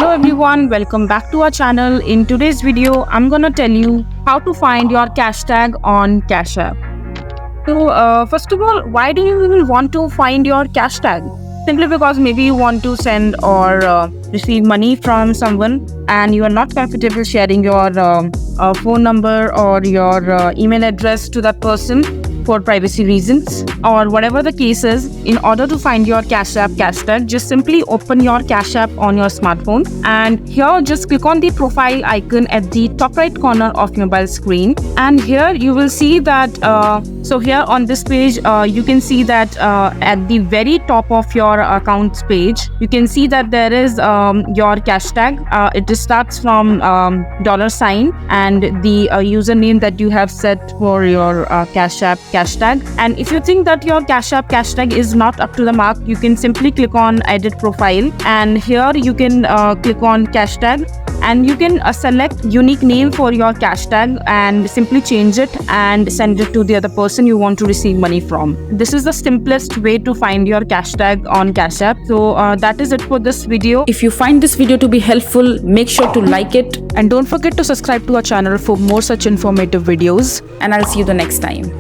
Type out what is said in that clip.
Hello everyone, welcome back to our channel. In today's video, I'm gonna tell you how to find your Cashtag on Cashapp. So first of all, why do you even want to find your Cashtag? Simply because maybe you want to send or receive money from someone and you are not comfortable sharing your phone number or your email address to that person for privacy reasons, or whatever the case is. In order to find your Cashtag, just simply open your Cashapp on your smartphone, and here just click on the profile icon at the top right corner of your mobile screen, and here you will see that so here on this page you can see that at the very top of your accounts page you can see that there is your Cashtag. It starts from $, and the username that you have set for your Cashtag. And if you think that your Cashtag is not up to the mark, you can simply click on edit profile, and here you can click on Cashtag, and you can select unique name for your Cashtag and simply change it and send it to the other person you want to receive money from. This is the simplest way to find your Cashtag on Cashapp. So that is it for this video. If you find this video to be helpful, make sure to like it, And don't forget to subscribe to our channel for more such informative videos. and I'll see you the next time.